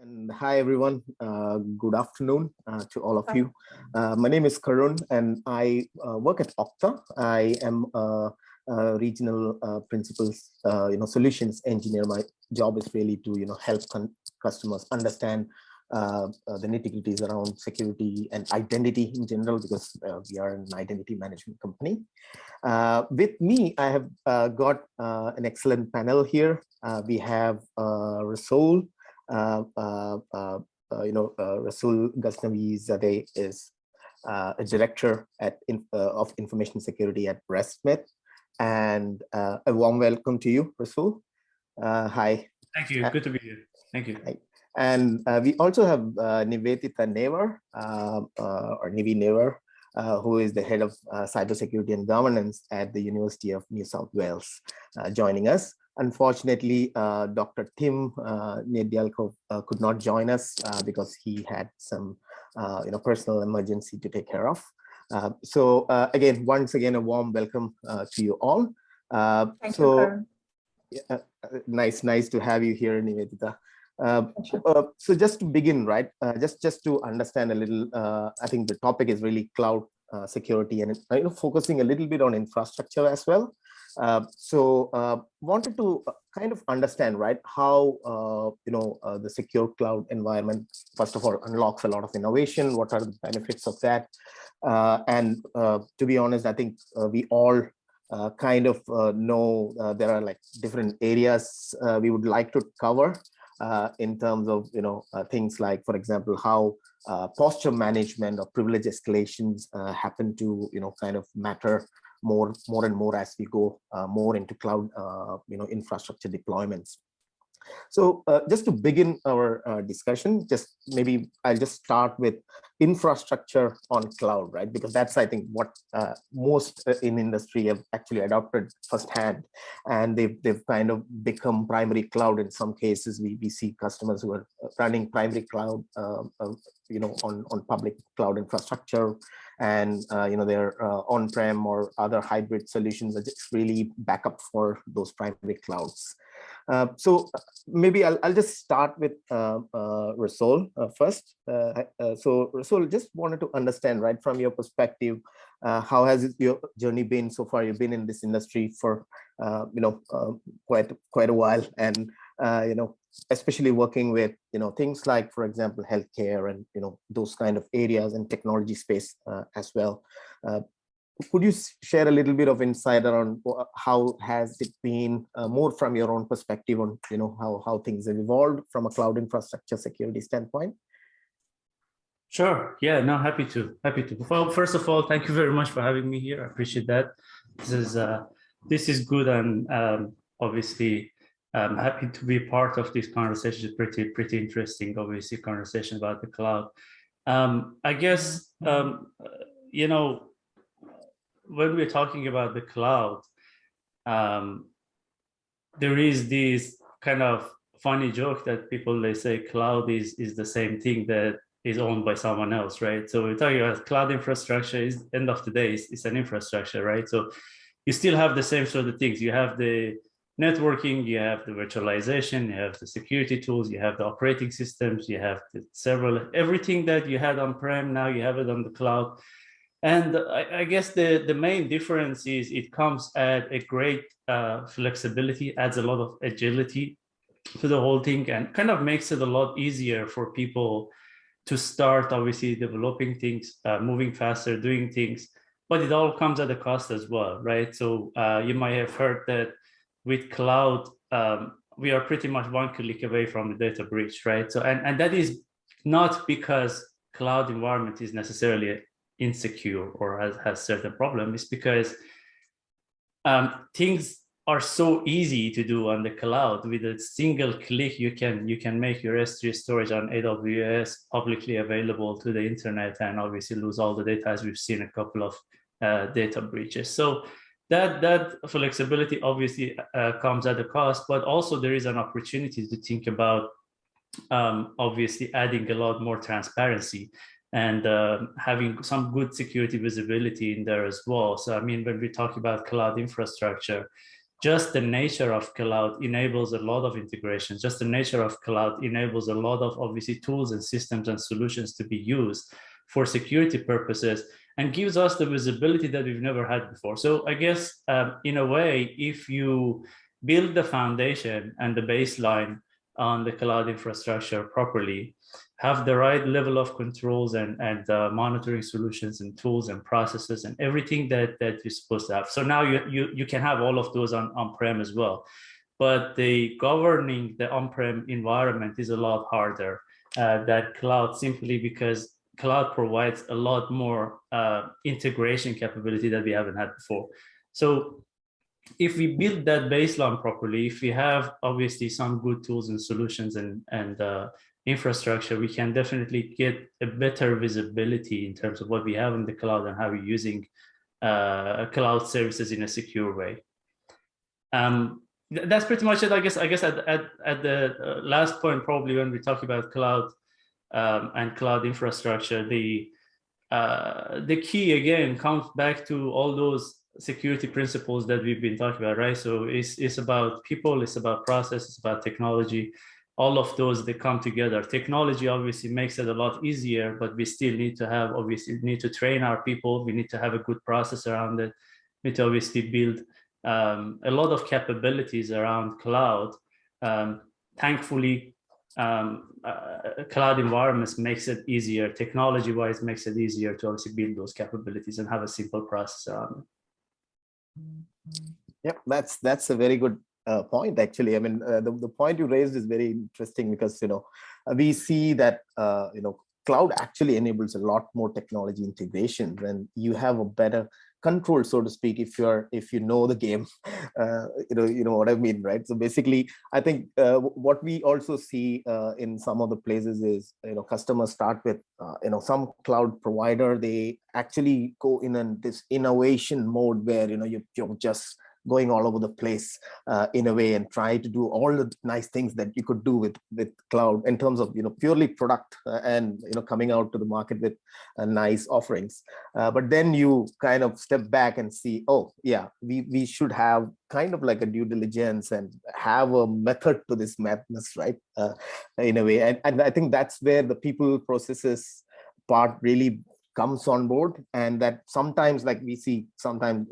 And hi, everyone. Good afternoon to all of Hi. you. My name is Karun, and I work at Okta. I am a regional principals, solutions engineer. My job is really to, help customers understand the nitty-gritties around security and identity in general, because we are an identity management company. With me, I have got an excellent panel here. We have Rassoul. Rassoul Ghaznavi Zadeh is a director of information security at ResMed, and a warm welcome to you, Rassoul. Hi. Thank you. Good to be here. Thank you. Hi. And we also have Nivedita Newar, or Nivi Newar, who is the head of cybersecurity and governance at the University of New South Wales, joining us. Unfortunately, Dr. Tim Nedialkov could not join us because he had some personal emergency to take care of. Once again, a warm welcome to you all. Thank you, nice to have you here, Nivedita. So just to begin, right, just to understand a little, I think the topic is really cloud security, and focusing a little bit on infrastructure as well. Wanted to kind of understand, right, how the secure cloud environment, first of all, unlocks a lot of innovation. What are the benefits of that? And to be honest, I think we all kind of know there are like different areas we would like to cover in terms of things like, for example, how posture management or privilege escalations happen to kind of matter more and more as we go more into cloud infrastructure deployments. So just to begin our discussion, maybe I'll just start with infrastructure on cloud, right? Because that's, I think, what most in industry have actually adopted firsthand, and they've kind of become primary cloud. In some cases, we see customers who are running primary cloud, on public cloud infrastructure, and their on-prem or other hybrid solutions are just really backup for those primary clouds. So maybe I'll just start with Rassoul first. So Rassoul, just wanted to understand, right, from your perspective, how has your journey been so far? You've been in this industry for quite a while, and especially working with things like, for example, healthcare and those kind of areas, and technology space as well. Could you share a little bit of insight around how has it been, more from your own perspective on how things have evolved from a cloud infrastructure security standpoint? Sure. Yeah. No. Happy to. Well, first of all, thank you very much for having me here. I appreciate that. This is good, and obviously happy to be part of this conversation. Pretty interesting, obviously, conversation about the cloud. I guess when we're talking about the cloud, there is this kind of funny joke that people, they say cloud is the same thing that is owned by someone else, right? So we're talking about cloud infrastructure. Is end of the day, it's an infrastructure, right? So you still have the same sort of things. You have the networking, you have the virtualization, you have the security tools, you have the operating systems, you have the everything that you had on-prem, now you have it on the cloud. And I guess the main difference is it comes at a great flexibility, adds a lot of agility to the whole thing, and kind of makes it a lot easier for people to start, obviously, developing things, moving faster, doing things, but it all comes at a cost as well, right? So you might have heard that with cloud, we are pretty much one click away from the data breach, right? So, and that is not because cloud environment is necessarily insecure or has certain problems. It's because things are so easy to do on the cloud. With a single click, you can make your S3 storage on AWS publicly available to the internet, and obviously lose all the data, as we've seen a couple of data breaches. So that flexibility obviously comes at a cost, but also there is an opportunity to think about obviously adding a lot more transparency and having some good security visibility in there as well. So I mean, when we talk about cloud infrastructure, just the nature of cloud enables a lot of integrations. Just the nature of cloud enables a lot of obviously tools and systems and solutions to be used for security purposes, and gives us the visibility that we've never had before. So I guess in a way, if you build the foundation and the baseline on the cloud infrastructure properly, have the right level of controls and monitoring solutions and tools and processes and everything that you're supposed to have. So now you can have all of those on-prem as well. But the governing the on-prem environment is a lot harder than cloud, simply because cloud provides a lot more integration capability that we haven't had before. So if we build that baseline properly, if we have obviously some good tools and solutions and infrastructure, we can definitely get a better visibility in terms of what we have in the cloud and how we're using cloud services in a secure way. That's pretty much it. I guess at the last point, probably when we talk about cloud and cloud infrastructure, the key again comes back to all those security principles that we've been talking about, right? So it's about people, it's about process, it's about technology. All of those, they come together. Technology obviously makes it a lot easier, but we still need to have, obviously, need to train our people. We need to have a good process around it. We need to obviously build a lot of capabilities around cloud. Thankfully, cloud environments makes it easier. Technology-wise, makes it easier to obviously build those capabilities and have a simple process around it. Yep, that's a very good point, actually. I mean, the point you raised is very interesting, because we see that cloud actually enables a lot more technology integration, and you have a better control, so to speak, if you know the game. You know what I mean, right? So basically, I think what we also see in some of the places is customers start with some cloud provider. They actually go in this innovation mode where you're just going all over the place in a way, and try to do all the nice things that you could do with cloud in terms of purely product and coming out to the market with nice offerings. But then you kind of step back and see, oh yeah, we should have kind of like a due diligence and have a method to this madness, right? In a way, and I think that's where the people processes part really comes on board, and that sometimes, like we see sometimes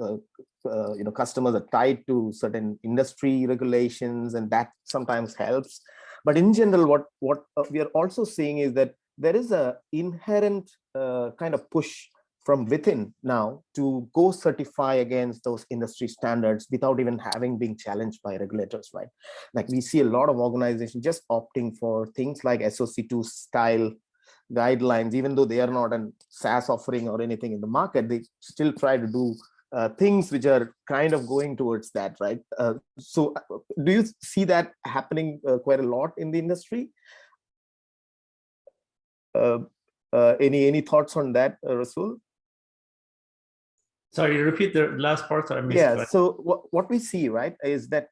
customers are tied to certain industry regulations, and that sometimes helps. But in general, what we are also seeing is that there is a inherent kind of push from within now to go certify against those industry standards without even having been challenged by regulators, right? Like we see a lot of organizations just opting for things like SOC2 style guidelines, even though they are not a SaaS offering or anything in the market. They still try to do things which are kind of going towards that, right? So do you see that happening quite a lot in the industry? Any thoughts on that, Rassoul? Sorry, repeat the last part. I missed. Yeah, so what we see, right, is that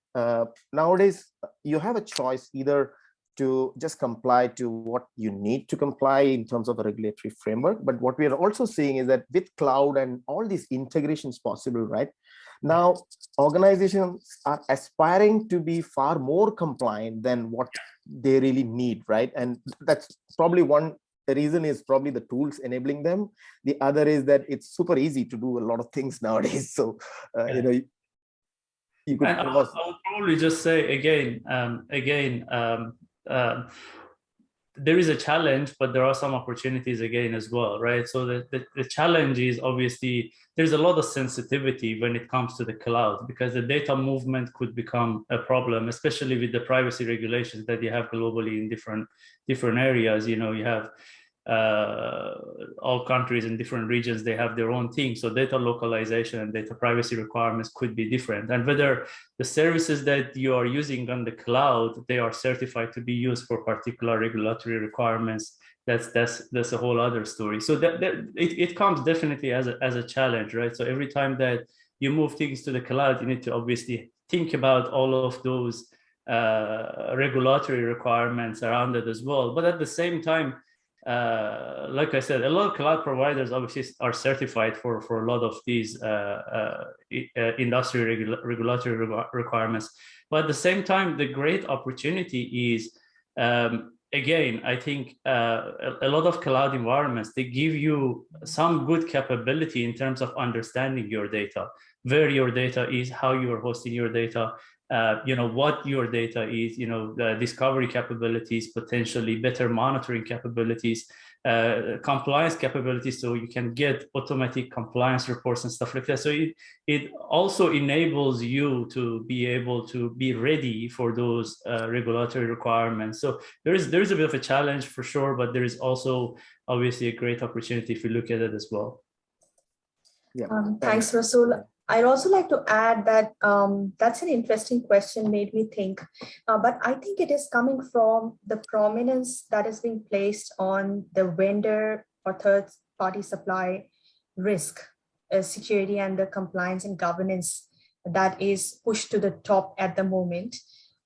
nowadays you have a choice either to just comply to what you need to comply in terms of a regulatory framework. But what we are also seeing is that with cloud and all these integrations possible, right, now organizations are aspiring to be far more compliant than what they really need, right? And that's probably one reason is probably the tools enabling them. The other is that it's super easy to do a lot of things nowadays. So, you could. I would probably just say again, there is a challenge, but there are some opportunities again as well, right? So the challenge is obviously there's a lot of sensitivity when it comes to the cloud, because the data movement could become a problem, especially with the privacy regulations that you have globally in different areas. You have all countries in different regions, they have their own thing. So data localization and data privacy requirements could be different. And whether the services that you are using on the cloud, they are certified to be used for particular regulatory requirements, that's a whole other story. So it comes definitely as a challenge, right? So every time that you move things to the cloud, you need to obviously think about all of those regulatory requirements around it as well. But at the same time, like I said, a lot of cloud providers obviously are certified for a lot of these industry regulatory requirements. But at the same time, the great opportunity is, again, I think a lot of cloud environments, they give you some good capability in terms of understanding your data, where your data is, how you are hosting your data, what your data is, the discovery capabilities, potentially better monitoring capabilities, compliance capabilities, so you can get automatic compliance reports and stuff like that. So it also enables you to be able to be ready for those regulatory requirements. So there is a bit of a challenge for sure, but there is also obviously a great opportunity if you look at it as well. Yeah. Thanks, Rassoul. I'd also like to add that that's an interesting question, made me think, but I think it is coming from the prominence that is being placed on the vendor or third-party supply risk, security, and the compliance and governance that is pushed to the top at the moment.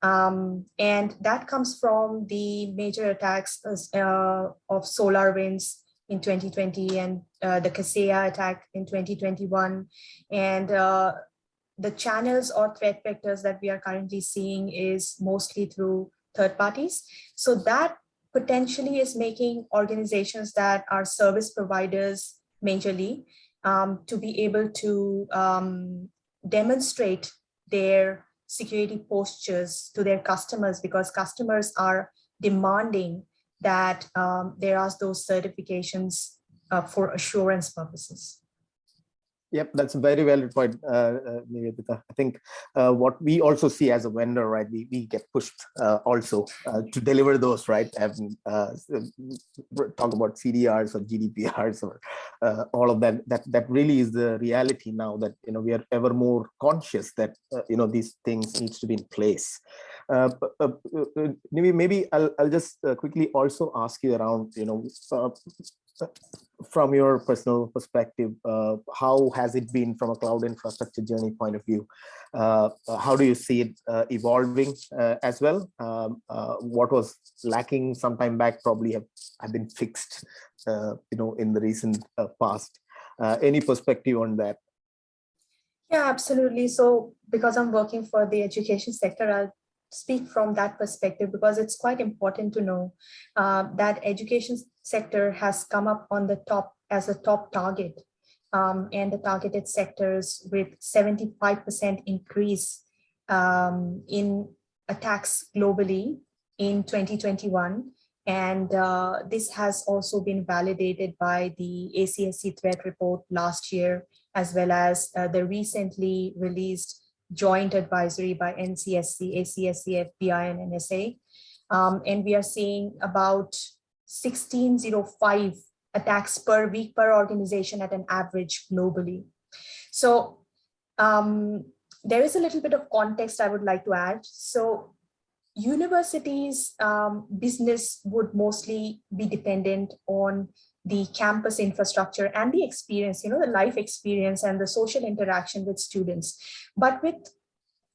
And that comes from the major attacks of SolarWinds in 2020 and the Kaseya attack in 2021. And the channels or threat vectors that we are currently seeing is mostly through third parties. So that potentially is making organizations that are service providers majorly to be able to demonstrate their security postures to their customers, because customers are demanding that there are those certifications for assurance purposes. Yep, that's a very valid point, Nivedita. I think what we also see as a vendor, right, we get pushed also to deliver those, right? Talk about CDRs or GDPRs or all of that. That really is the reality now, that we are ever more conscious that these things needs to be in place. Maybe I'll just quickly also ask you around, from your personal perspective, how has it been from a cloud infrastructure journey point of view? How do you see it evolving as well? What was lacking some time back probably have been fixed, in the recent past. Any perspective on that? Yeah, absolutely. So because I'm working for the education sector, I'll speak from that perspective, because it's quite important to know that education sector has come up on the top as a top target, and the targeted sectors with 75% increase in attacks globally in 2021. And this has also been validated by the ACSC threat report last year, as well as the recently released joint advisory by NCSC, ACSC, FBI, and NSA. And we are seeing about 1605 attacks per week per organization at an average globally. So there is a little bit of context I would like to add. So universities' business would mostly be dependent on the campus infrastructure and the experience, the life experience and the social interaction with students. But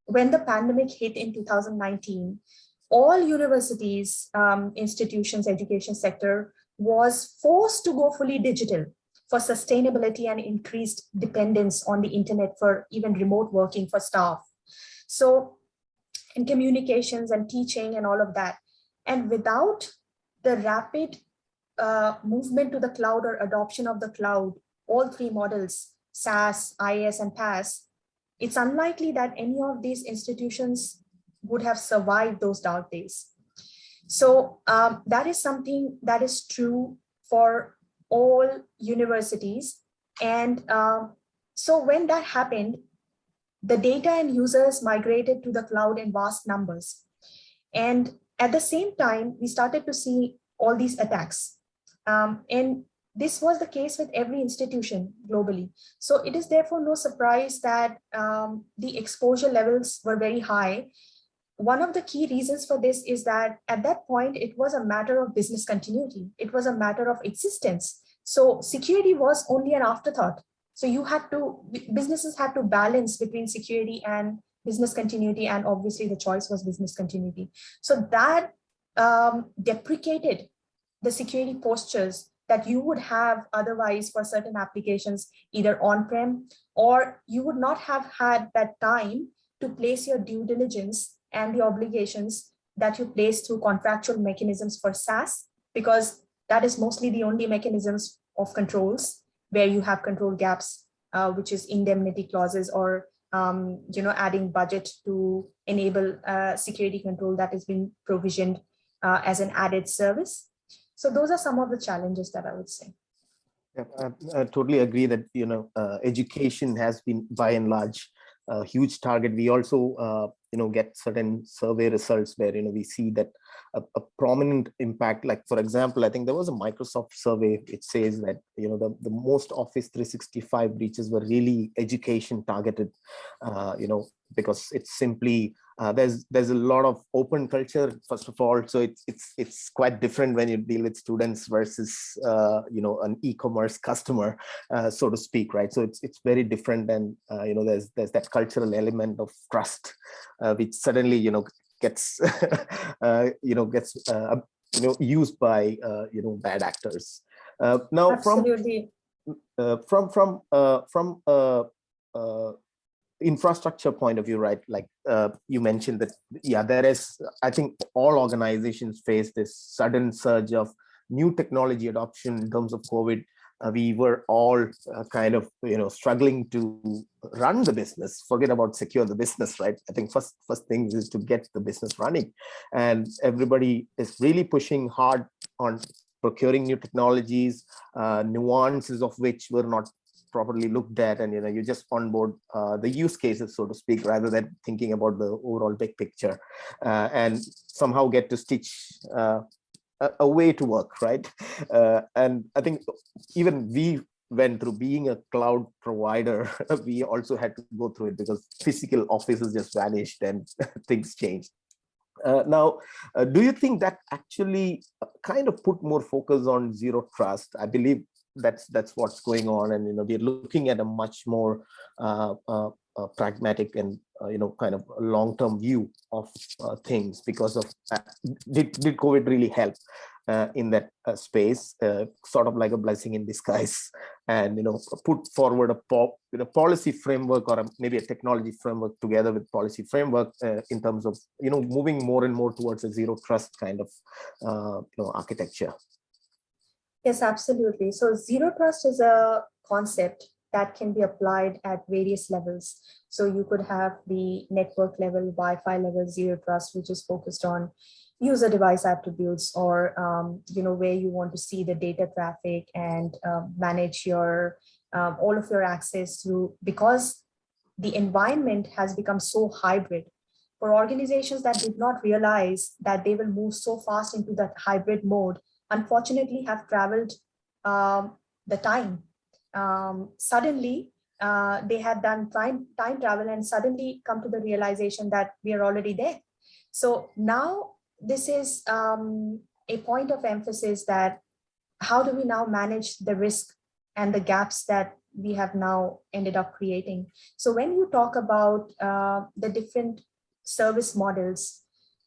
when the pandemic hit in 2019, all universities, institutions, education sector was forced to go fully digital for sustainability and increased dependence on the internet for even remote working for staff. So in communications and teaching and all of that. And without the rapid movement to the cloud or adoption of the cloud, all three models, SaaS, IaaS, and PaaS, it's unlikely that any of these institutions would have survived those dark days. So that is something that is true for all universities. And so when that happened, the data and users migrated to the cloud in vast numbers. And at the same time, we started to see all these attacks. And this was the case with every institution globally. So it is therefore no surprise that the exposure levels were very high. One of the key reasons for this is that at that point, it was a matter of business continuity. It was a matter of existence. So security was only an afterthought. So businesses had to balance between security and business continuity. And obviously the choice was business continuity. So that deprecated the security postures that you would have otherwise for certain applications, either on-prem, or you would not have had that time to place your due diligence and the obligations that you place through contractual mechanisms for SaaS, because that is mostly the only mechanisms of controls where you have control gaps, which is indemnity clauses or adding budget to enable security control that has been provisioned as an added service. So those are some of the challenges that I would say. Yeah, I totally agree that education has been by and large a huge target. We also get certain survey results where we see that a prominent impact. Like for example, I think there was a Microsoft survey. It says that the most Office 365 breaches were really education targeted. Because it's simply there's a lot of open culture, first of all, so it's quite different when you deal with students versus an e-commerce customer, so to speak, right? So it's very different, and there's that cultural element of trust, which suddenly gets used by bad actors. Now Absolutely. from infrastructure point of view, right? Like you mentioned that, there is, I think all organizations face this sudden surge of new technology adoption in terms of COVID. We were all kind of, struggling to run the business, forget about secure the business, right? I think first thing is to get the business running. And everybody is really pushing hard on procuring new technologies, nuances of which were not properly looked at, and you just onboard the use cases, so to speak, rather than thinking about the overall big picture, and somehow get to stitch a way to work, right? And I think even we went through being a cloud provider. We also had to go through it because physical offices just vanished and things changed. Now, do you think that actually kind of put more focus on zero trust? I believe that's what's going on, and we're looking at a much more pragmatic and kind of long-term view of things because of did COVID really help in that space, sort of like a blessing in disguise, and put forward a policy framework, or maybe a technology framework together with policy framework in terms of moving more and more towards a zero trust kind of architecture. Yes, absolutely. So zero trust is a concept that can be applied at various levels. So you could have the network level, Wi-Fi level zero trust, which is focused on user device attributes, or where you want to see the data traffic and manage your all of your access through, because the environment has become so hybrid. For organizations that did not realize that they will move so fast into that hybrid mode, unfortunately have traveled the time. Suddenly, they had done time travel and suddenly come to the realization that we are already there. So now this is a point of emphasis, that how do we now manage the risk and the gaps that we have now ended up creating. So when you talk about the different service models,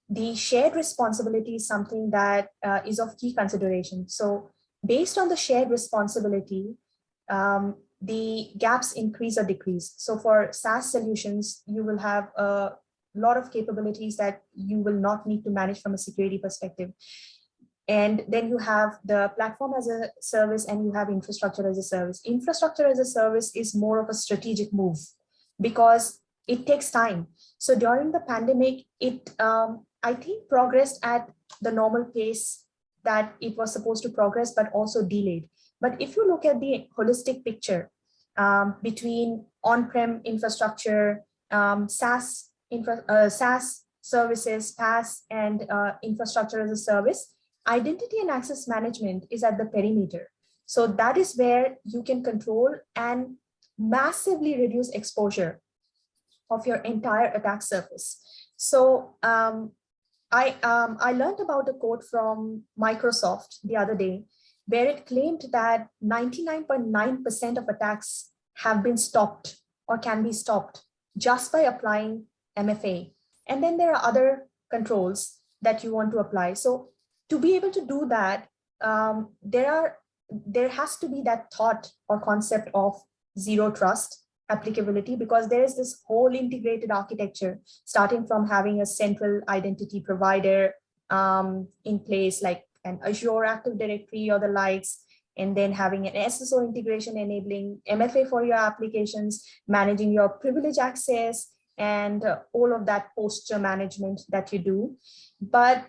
the shared responsibility is something that is of key consideration. So based on the shared responsibility, the gaps increase or decrease. So for SaaS solutions, you will have a lot of capabilities that you will not need to manage from a security perspective. And then you have the platform as a service, and you have infrastructure as a service. Infrastructure as a service is more of a strategic move because it takes time. So during the pandemic, it, I think, progressed at the normal pace that it was supposed to progress, but also delayed. But if you look at the holistic picture between on-prem infrastructure, SaaS services, PaaS, and infrastructure as a service, identity and access management is at the perimeter. So that is where you can control and massively reduce exposure of your entire attack surface. So I learned about a quote from Microsoft the other day, where it claimed that 99.9% of attacks have been stopped or can be stopped just by applying MFA. And then there are other controls that you want to apply. So to be able to do that, there has to be that thought or concept of zero trust applicability, because there is this whole integrated architecture, starting from having a central identity provider in place, like an Azure Active Directory or the likes, and then having an SSO integration enabling MFA for your applications, managing your privilege access, and all of that posture management that you do. But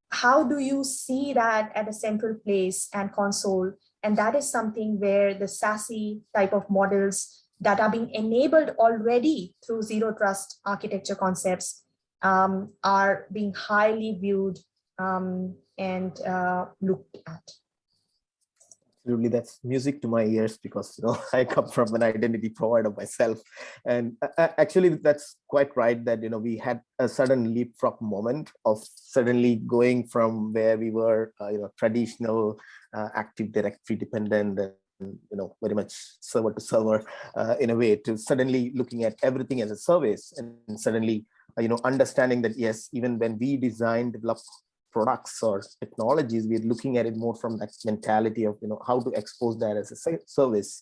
how do you see that at a central place and console? And that is something where the SASE type of models that are being enabled already through zero trust architecture concepts are being highly viewed and looked at. Absolutely, that's music to my ears, because I come from an identity provider myself, and actually that's quite right that we had a sudden leapfrog moment of suddenly going from where we were traditional Active Directory dependent and very much server to server in a way, to suddenly looking at everything as a service, and suddenly understanding that yes, even when we develop products or technologies, we're looking at it more from that mentality of how to expose that as a service.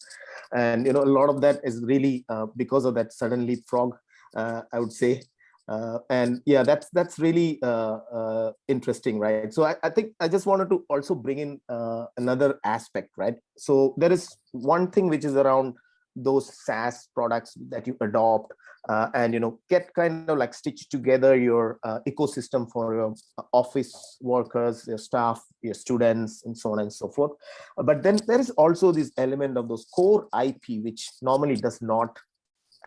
And a lot of that is really because of that sudden leapfrog, I would say. And yeah, that's really interesting, right? So I think I just wanted to also bring in another aspect, right? So there is one thing which is around those SaaS products that you adopt and get kind of like stitch together your ecosystem for your office workers, your staff, your students, and so on and so forth. But then there is also this element of those core IP, which normally does not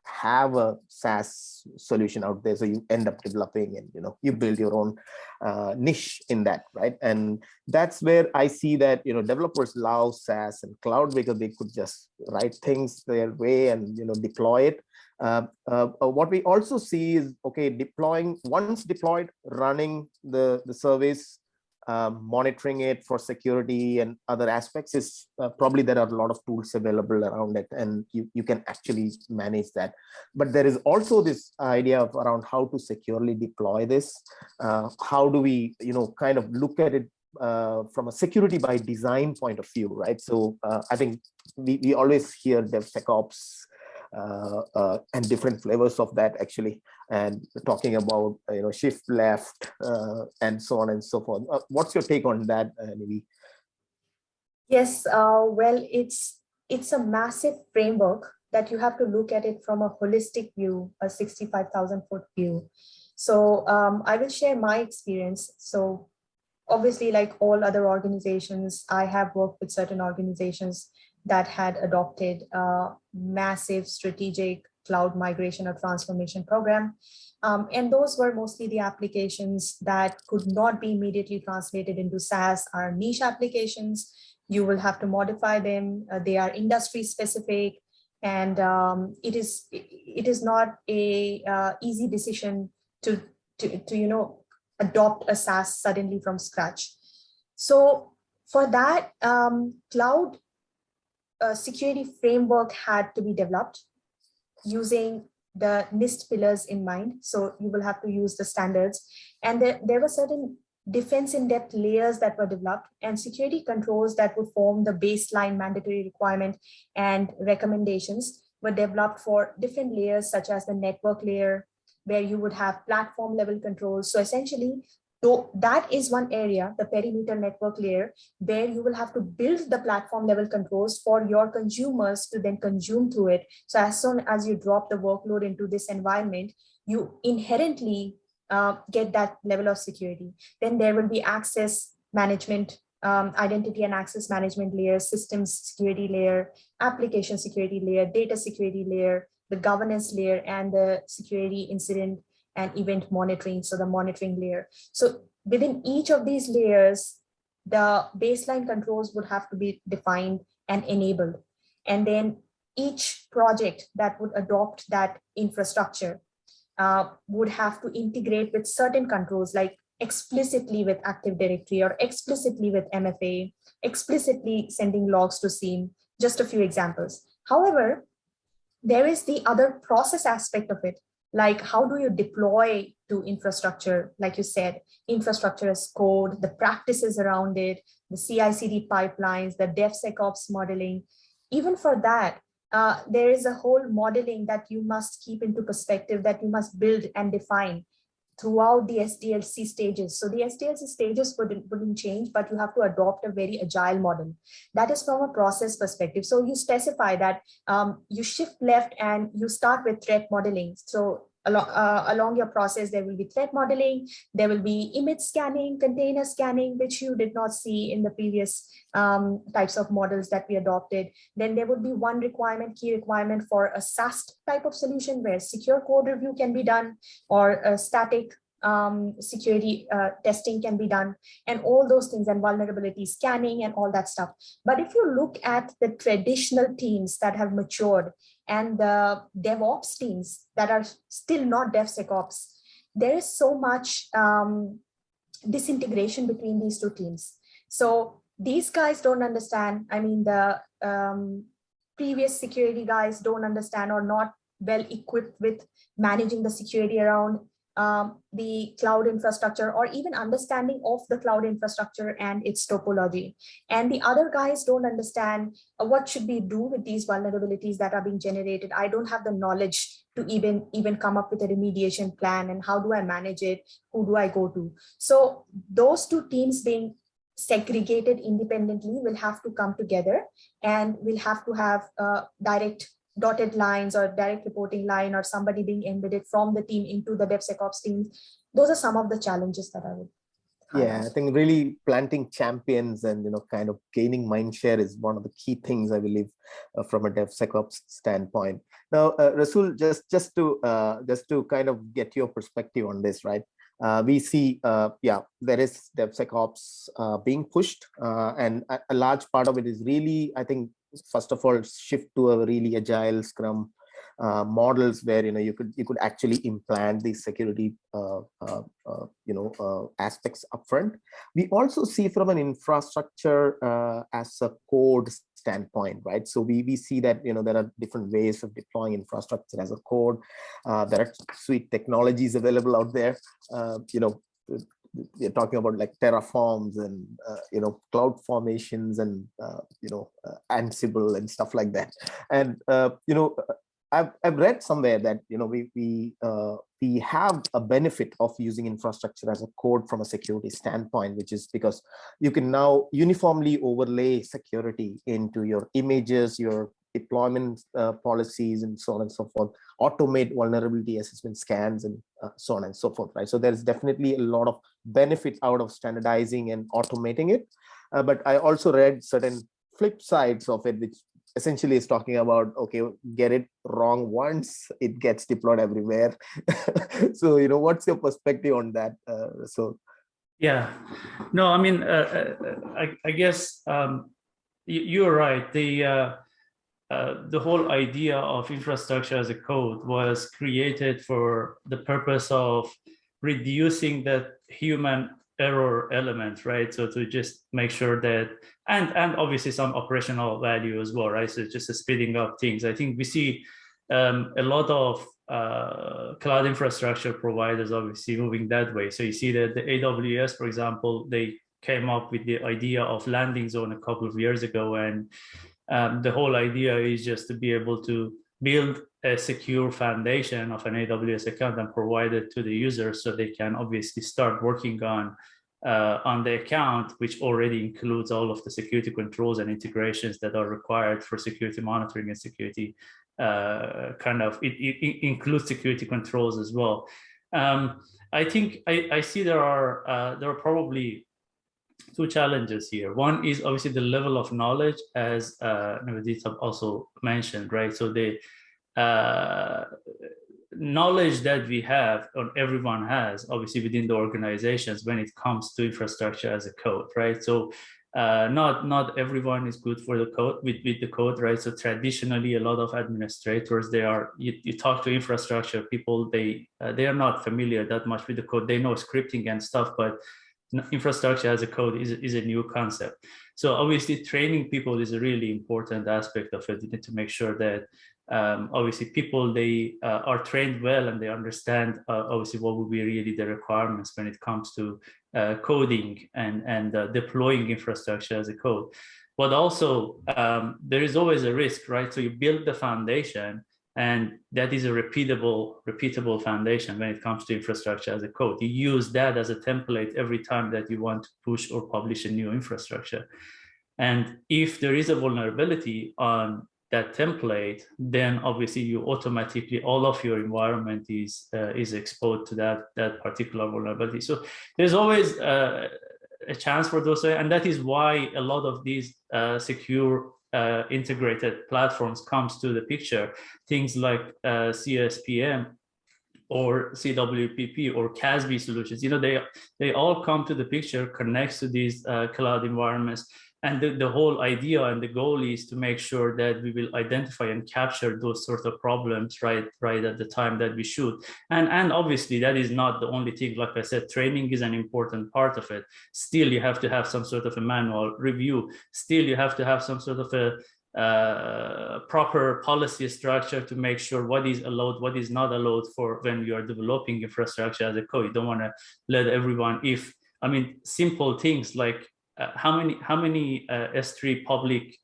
have a SaaS solution out there. So you end up developing and you build your own niche in that, right? And that's where I see that developers love SaaS and cloud, because they could just write things their way and deploy it. What we also see is, okay, once deployed, running the service, monitoring it for security and other aspects is probably there are a lot of tools available around it, and you can actually manage that. But there is also this idea of around how to securely deploy this. How do we kind of look at it from a security by design point of view, right? So I think we always hear DevSecOps and different flavors of that actually, and talking about shift left and so on and so forth. What's your take on that, Nivi? Yes, well, it's a massive framework that you have to look at it from a holistic view, a 65,000-foot view. So I will share my experience. So obviously, like all other organizations, I have worked with certain organizations that had adopted a massive strategic cloud migration or transformation program. And those were mostly the applications that could not be immediately translated into SaaS, are niche applications. You will have to modify them. They are industry specific. And it is not a easy decision to adopt a SaaS suddenly from scratch. So for that, cloud security framework had to be developed using the NIST pillars in mind. So you will have to use the standards. And there were certain defense in-depth layers that were developed, and security controls that would form the baseline mandatory requirement and recommendations were developed for different layers, such as the network layer, where you would have platform level controls. So essentially, that is one area, the perimeter network layer, where you will have to build the platform level controls for your consumers to then consume through it. So as soon as you drop the workload into this environment, you inherently get that level of security. Then there will be access management, identity and access management layer, systems security layer, application security layer, data security layer, the governance layer, and the security incident and event monitoring, so the monitoring layer. So within each of these layers, the baseline controls would have to be defined and enabled. And then each project that would adopt that infrastructure would have to integrate with certain controls, like explicitly with Active Directory or explicitly with MFA, explicitly sending logs to SIEM, just a few examples. However, there is the other process aspect of it, like how do you deploy to infrastructure, like you said, infrastructure as code, the practices around it, the CI/CD pipelines, the DevSecOps modeling. Even for that, there is a whole modeling that you must keep into perspective, that you must build and define throughout the SDLC stages. So the SDLC stages wouldn't change, but you have to adopt a very agile model. That is from a process perspective. So you specify that you shift left and you start with threat modeling. So along your process, there will be threat modeling, there will be image scanning, container scanning, which you did not see in the previous types of models that we adopted. Then there would be one requirement, key requirement for a SAST type of solution where secure code review can be done, or a static security testing can be done, and all those things, and vulnerability scanning and all that stuff. But if you look at the traditional teams that have matured and the DevOps teams that are still not DevSecOps, there is so much disintegration between these two teams. So these guys don't understand. I mean, the previous security guys don't understand or not well equipped with managing the security around the cloud infrastructure, or even understanding of the cloud infrastructure and its topology. And the other guys don't understand what should we do with these vulnerabilities that are being generated. I don't have the knowledge to even come up with a remediation plan, and how do I manage it? Who do I go to? So those two teams being segregated independently will have to come together, and we'll have to have direct dotted lines or direct reporting line, or somebody being embedded from the team into the DevSecOps team. Those are some of the challenges that I would highlight. Yeah, I think really planting champions and kind of gaining mind share is one of the key things, I believe, from a DevSecOps standpoint. Now, Rassoul, just to kind of get your perspective on this, right? We see, there is DevSecOps being pushed, and a large part of it is really, I think, first of all, shift to a really agile Scrum models where you could actually implant these security aspects upfront. We also see from an infrastructure as a code standpoint, right? So we see that there are different ways of deploying infrastructure as a code. There are sweet technologies available out there. We're talking about like Terraforms and cloud formations and Ansible and stuff like that. And I've read somewhere that we have a benefit of using infrastructure as a code from a security standpoint, which is because you can now uniformly overlay security into your images, your deployment policies, and so on and so forth, automate vulnerability assessment scans, and so on and so forth, right? So there's definitely a lot of benefit out of standardizing and automating it. But I also read certain flip sides of it, which essentially is talking about, okay, get it wrong once, it gets deployed everywhere. So, what's your perspective on that? So, yeah, no, I mean, I guess you're right. The whole idea of infrastructure as a code was created for the purpose of reducing that human error element, right? So to just make sure that, and obviously some operational value as well, right? So just speeding up things. I think we see a lot of cloud infrastructure providers obviously moving that way. So you see that the AWS, for example, they came up with the idea of landing zone a couple of years ago, and the whole idea is just to be able to build a secure foundation of an AWS account and provide it to the user, so they can obviously start working on the account, which already includes all of the security controls and integrations that are required for security monitoring and security. It includes security controls as well. I think I see there are probably two challenges here. One is obviously the level of knowledge, as Nivedita also mentioned, right? So the knowledge that we have, or everyone has, obviously within the organizations when it comes to infrastructure as a code, right? So not everyone is good for the code with the code, right? So traditionally, a lot of administrators, you talk to infrastructure people, they are not familiar that much with the code. They know scripting and stuff, but infrastructure as a code is a new concept. So obviously training people is a really important aspect of it. You need to make sure that obviously people, they are trained well and they understand obviously what will be really the requirements when it comes to coding and deploying infrastructure as a code. But also there is always a risk, right? So you build the foundation, and that is a repeatable foundation when it comes to infrastructure as a code. You use that as a template every time that you want to push or publish a new infrastructure. And if there is a vulnerability on that template, then obviously you automatically, all of your environment is exposed to that particular vulnerability. So there's always a chance for those, and that is why a lot of these secure integrated platforms comes to the picture. Things like CSPM or CWPP or CASB solutions, you know, they all come to the picture, connects to these cloud environments. And the whole idea and the goal is to make sure that we will identify and capture those sorts of problems right at the time that we should. And obviously that is not the only thing. Like I said, training is an important part of it. Still, you have to have some sort of a manual review. Still, you have to have some sort of a proper policy structure to make sure what is allowed, what is not allowed for when you are developing infrastructure as a code. You don't want to let everyone, simple things like how many S3 public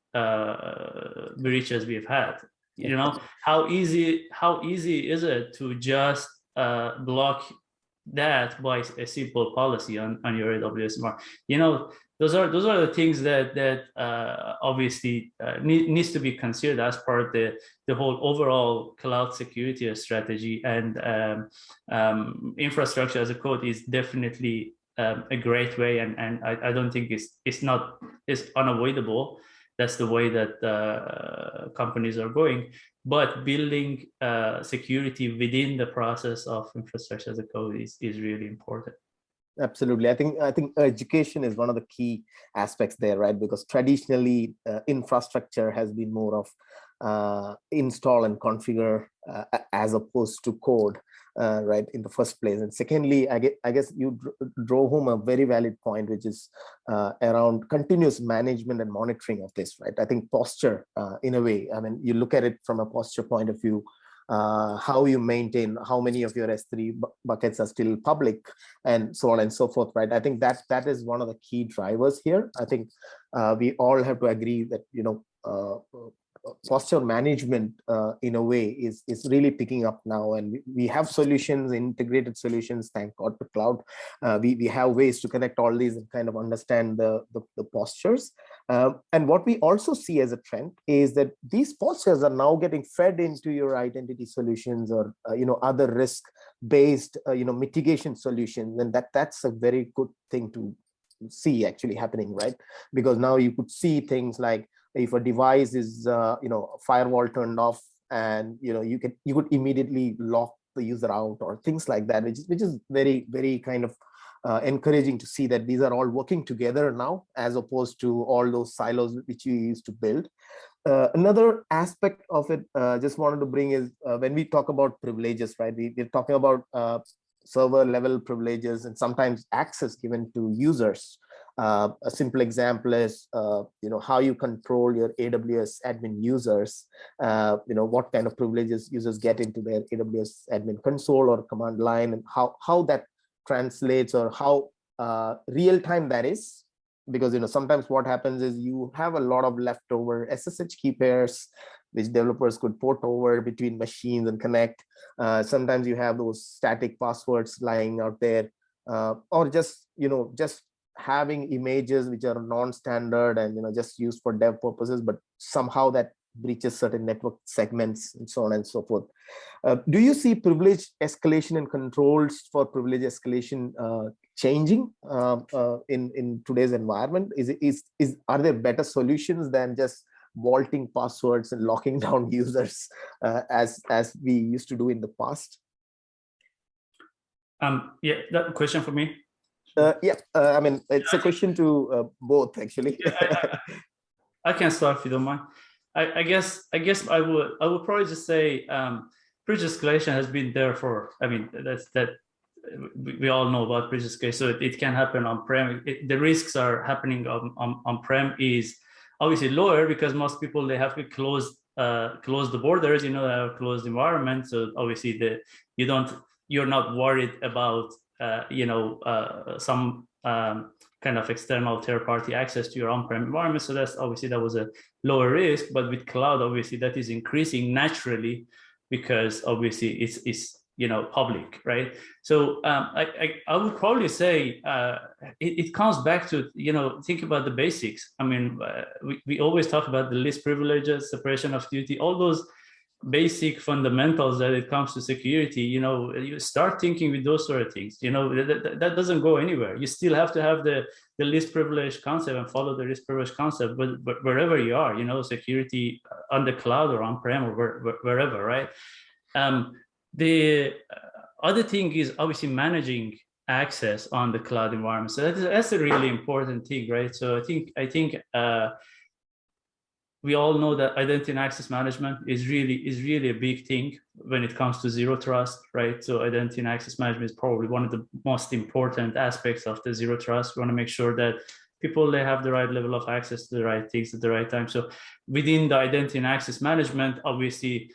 breaches we've had. You know, how easy is it to just block that by a simple policy on your AWS environment? You know, those are the things that obviously needs to be considered as part of the whole overall cloud security strategy. And infrastructure as a code is definitely a great way, and I don't think it's unavoidable. That's the way that companies are going. But building security within the process of infrastructure as a code is really important. Absolutely. I think education is one of the key aspects there, right? Because traditionally infrastructure has been more of install and configure as opposed to code, right, in the first place. And secondly, I guess you drove home a very valid point, which is around continuous management and monitoring of this, right? I think posture, in a way, I mean, you look at it from a posture point of view, how you maintain, how many of your S3 buckets are still public, and so on and so forth, right? I think that is one of the key drivers here. I think we all have to agree that, you know, posture management in a way is really picking up now, and we have solutions, integrated solutions, thank God to cloud. We have ways to connect all these and kind of understand the postures. And what we also see as a trend is that these postures are now getting fed into your identity solutions or you know, other risk based you know, mitigation solutions, and that's a very good thing to see actually happening, right? Because now you could see things like, if a device is you know, firewall turned off, and you know, you could immediately lock the user out or things like that, which is very, very kind of encouraging to see that these are all working together now, as opposed to all those silos which you used to build. Another aspect of it just wanted to bring is when we talk about privileges, right? We're talking about server level privileges and sometimes access given to users. A simple example is, you know, how you control your AWS admin users, you know, what kind of privileges users get into their AWS admin console or command line, and how that translates, or how real time that is. Because, you know, sometimes what happens is you have a lot of leftover SSH key pairs, which developers could port over between machines and connect. Sometimes you have those static passwords lying out there, or just, you know, just having images which are non-standard and, you know, just used for dev purposes, but somehow that breaches certain network segments and so on and so forth. Do you see privilege escalation and controls for privilege escalation changing in today's environment? Are there better solutions than just vaulting passwords and locking down users as we used to do in the past? Yeah, that question for me. I mean, it's a question to both, actually. I can start if you don't mind. I guess I would probably just say privilege escalation has been there for, I mean, that we all know about privilege escalation, so it can happen on-prem. The risks are happening on-prem is obviously lower because most people, they have to close close the borders, you know, have closed environment. So obviously you're not worried about, you know, some kind of external third-party access to your on-prem environment. So that's obviously, that was a lower risk, but with cloud, obviously that is increasing naturally because obviously it's you know, public, right? So I would probably say it comes back to, you know, think about the basics. I mean, we always talk about the least privileges, separation of duty, all those basic fundamentals that it comes to security. You know, you start thinking with those sort of things, you know, that doesn't go anywhere. You still have to have the least privilege concept and follow the least privilege concept, but wherever you are, you know, security on the cloud or on-prem or wherever, right? The other thing is obviously managing access on the cloud environment. So that's a really important thing, right? So I think we all know that identity and access management is really a big thing when it comes to zero trust, right? So identity and access management is probably one of the most important aspects of the zero trust. We want to make sure that people, they have the right level of access to the right things at the right time. So within the identity and access management, obviously,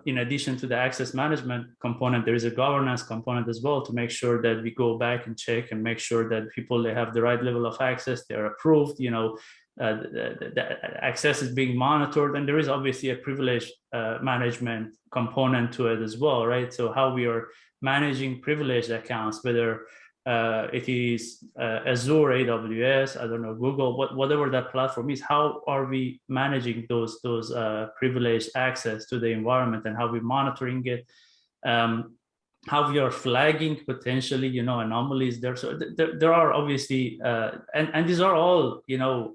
in addition to the access management component, there is a governance component as well to make sure that we go back and check and make sure that people, they have the right level of access, they're approved, you know, the access is being monitored, and there is obviously a privilege management component to it as well, right? So how we are managing privileged accounts, whether it is Azure, AWS, I don't know, Google, whatever that platform is, how are we managing those privileged access to the environment, and how we're monitoring it, how we are flagging potentially, you know, anomalies there. So there are obviously, and these are all, you know,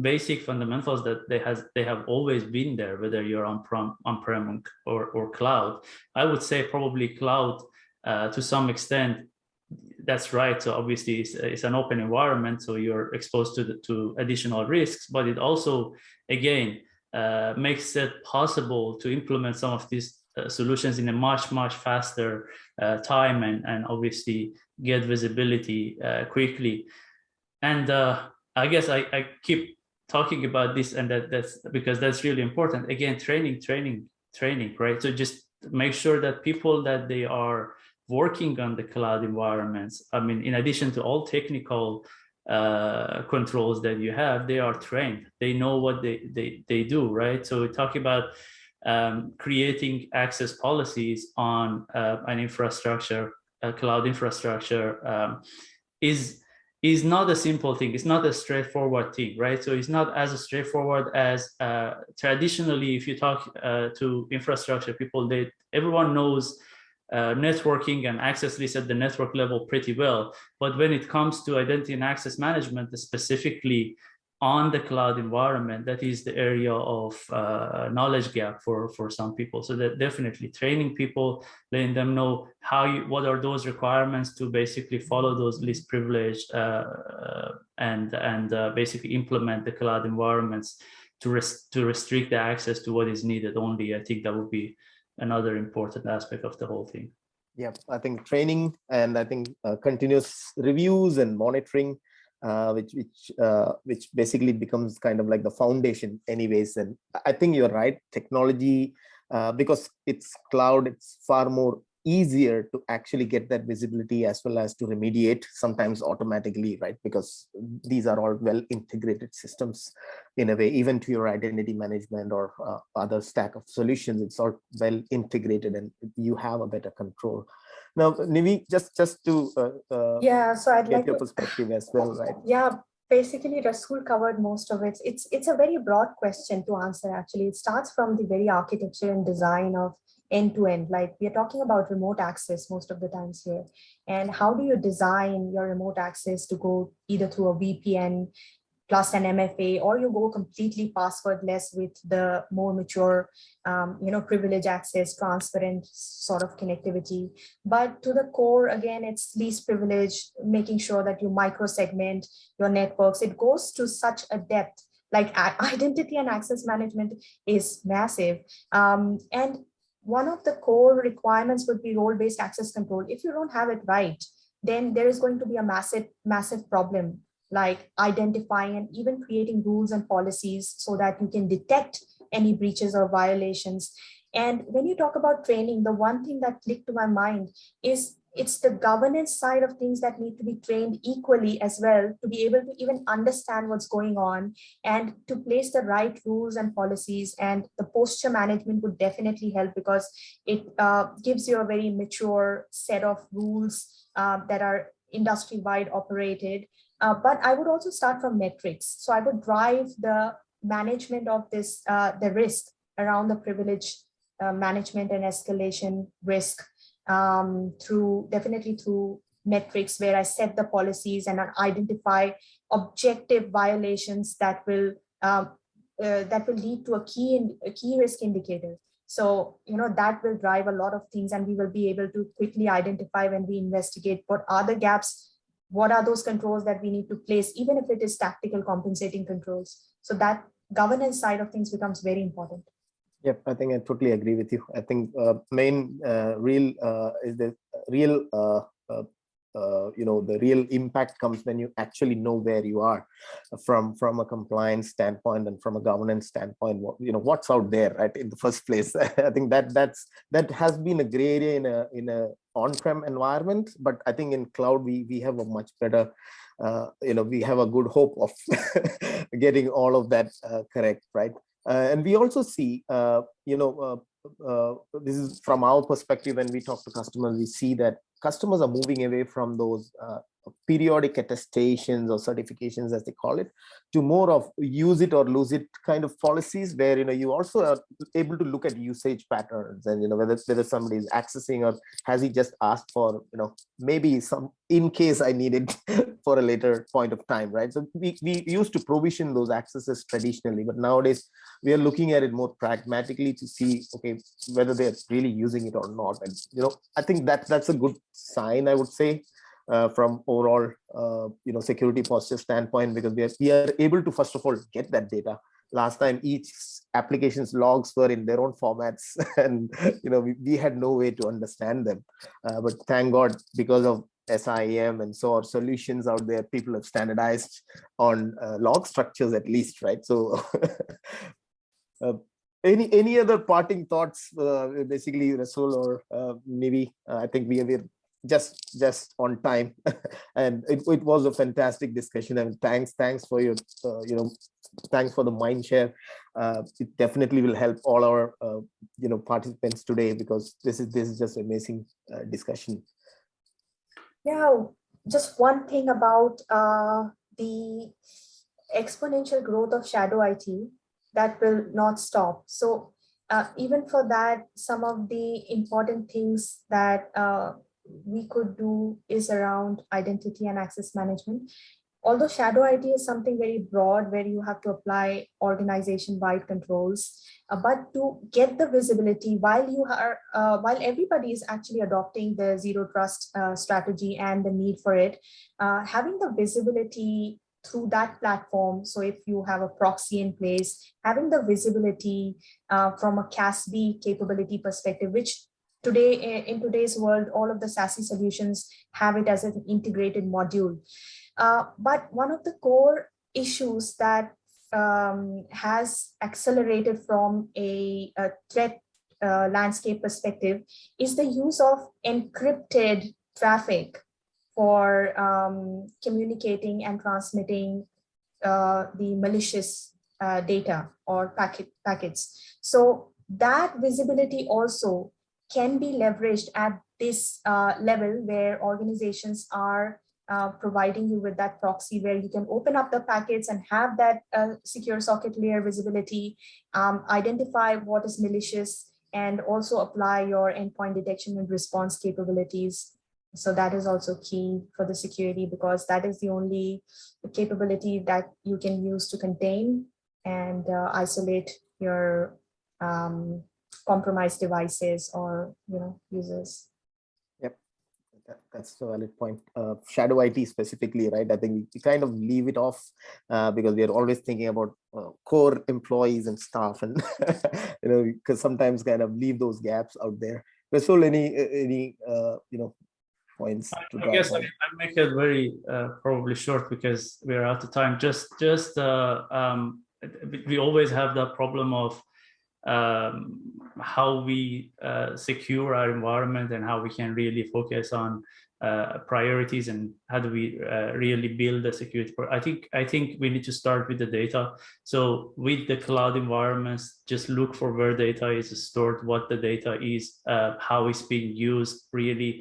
basic fundamentals that they have always been there, whether you're on-prem or cloud. I would say probably cloud to some extent. That's right. So obviously it's an open environment, so you're exposed to additional risks, but it also, again, makes it possible to implement some of these solutions in a much faster time, and obviously get visibility quickly. And I guess I keep talking about this, and that's because that's really important. Again, training, right? So just make sure that people that they are working on the cloud environments, I mean, in addition to all technical controls that you have, they are trained. They know what they do, right? So we talk about creating access policies on an infrastructure, a cloud infrastructure, is not a simple thing. It's not a straightforward thing, right? So it's not as straightforward as traditionally, if you talk to infrastructure people, everyone knows networking and access lists at the network level pretty well. But when it comes to identity and access management, specifically on the cloud environment, that is the area of knowledge gap for some people. So that definitely training people, letting them know what are those requirements to basically follow those least privileged and basically implement the cloud environments to restrict the access to what is needed only. I think that would be another important aspect of the whole thing. Yeah, I think training, and I think continuous reviews and monitoring, which basically becomes kind of like the foundation anyways. And I think you're right, technology, because it's cloud, it's far more easier to actually get that visibility as well as to remediate sometimes automatically, right? Because these are all well integrated systems in a way, even to your identity management or other stack of solutions, it's all well integrated and you have a better control. Now, Nivi, just to yeah, so I'd get like your to, perspective as well, right? Yeah, basically Rassoul covered most of it. It's a very broad question to answer, actually. It starts from the very architecture and design of end-to-end. Like, we are talking about remote access most of the times here. And how do you design your remote access to go either through a VPN plus an MFA, or you go completely passwordless with the more mature, privilege access, transparent sort of connectivity. But to the core, again, it's least privilege, making sure that you micro-segment your networks. It goes to such a depth, like identity and access management is massive. And one of the core requirements would be role-based access control. If you don't have it right, then there is going to be a massive problem like identifying and even creating rules and policies so that you can detect any breaches or violations. And when you talk about training, the one thing that clicked to my mind is it's the governance side of things that need to be trained equally as well, to be able to even understand what's going on and to place the right rules and policies. And the posture management would definitely help, because it gives you a very mature set of rules that are industry-wide operated. But I would also start from metrics. So I would drive the management of this, the risk around the privilege management and escalation risk definitely through metrics, where I set the policies and identify objective violations that will lead to a key risk indicator. So, that will drive a lot of things, and we will be able to quickly identify when we investigate what are the gaps, what are those controls that we need to place, even if it is tactical compensating controls. So that governance side of things becomes very important. Yep, I think I totally agree with you. I think the real impact comes when you actually know where you are from a compliance standpoint and from a governance standpoint. What's out there, right, in the first place. I think that has been a gray area in a on-prem environment, but I think in cloud we have a much better we have a good hope of getting all of that correct, right? And we also see, this is from our perspective, when we talk to customers, we see that customers are moving away from those periodic attestations or certifications, as they call it, to more of use it or lose it kind of policies, where you also are able to look at usage patterns and whether somebody is accessing, or has he just asked for maybe some in case I need it for a later point of time, right? So we used to provision those accesses traditionally, but nowadays we are looking at it more pragmatically to see, okay, whether they're really using it or not. And I think that's a good sign, I would say, from overall security posture standpoint, because we are able to first of all get that data. Last time each application's logs were in their own formats, and we had no way to understand them. But thank God, because of SIEM and so our solutions out there, people have standardized on log structures at least, right? So any other parting thoughts, basically, Rassoul, or maybe I think we are just on time. And it was a fantastic discussion, and thanks for your thanks for the mind share. It definitely will help all our participants today, because this is just amazing discussion. Yeah, just one thing about the exponential growth of shadow IT that will not stop. So even for that, some of the important things that we could do is around identity and access management. Although shadow IT is something very broad, where you have to apply organization-wide controls, but to get the visibility, while everybody is actually adopting the zero trust strategy and the need for it, having the visibility through that platform. So if you have a proxy in place, having the visibility from a CASB capability perspective, which today in today's world, all of the SASE solutions have it as an integrated module. But one of the core issues that has accelerated from a threat landscape perspective is the use of encrypted traffic for communicating and transmitting the malicious data or packets. So that visibility also can be leveraged at this level, where organizations are providing you with that proxy, where you can open up the packets and have that secure socket layer visibility, identify what is malicious, and also apply your endpoint detection and response capabilities. So that is also key for the security, because that is the only capability that you can use to contain and isolate your compromised devices or users. Yep, that's a valid point. Shadow IT specifically, right? I think we kind of leave it off because we are always thinking about core employees and staff, and because sometimes kind of leave those gaps out there. Rassoul, any points to I draw guess upon? I'll make it very probably short because we're out of time. We always have that problem of how we secure our environment and how we can really focus on priorities and how do we really build a security. I think we need to start with the data. So with the cloud environments, just look for where data is stored, what the data is, how it's being used, really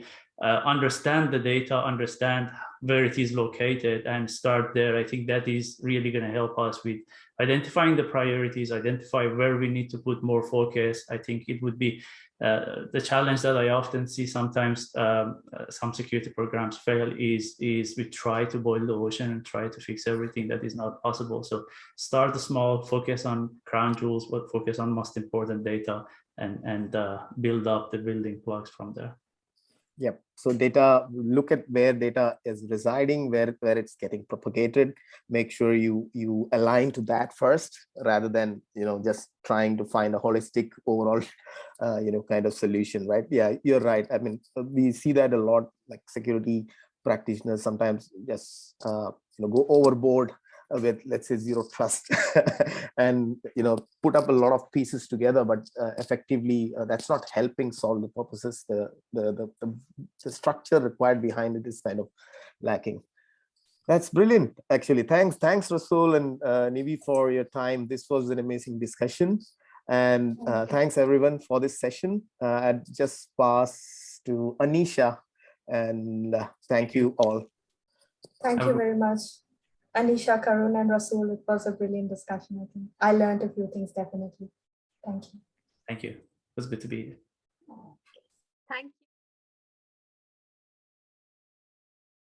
understand the data, understand where it is located and start there. I think that is really going to help us with identifying the priorities, identify where we need to put more focus. I think it would be the challenge that I often see sometimes some security programs fail is we try to boil the ocean and try to fix everything. That is not possible. So start small, focus on crown jewels, but focus on most important data and build up the building blocks from there. Yep. So data, look at where data is residing, where it's getting propagated. Make sure you align to that first, rather than just trying to find a holistic overall kind of solution, right? Yeah, you're right. I mean, we see that a lot. Like security practitioners sometimes just go overboard with, let's say, zero trust and put up a lot of pieces together, but effectively that's not helping solve the purposes. The structure required behind it is kind of lacking. That's brilliant, actually. Thanks Rassoul and Nivi for your time. This was an amazing discussion, and thanks everyone for this session. I'd just pass to Anisha, and thank you all. Thank you very much, Anisha, Karun, and Rassoul. It was a brilliant discussion. I think I learned a few things, definitely. Thank you. Thank you. It was good to be here. Thank you.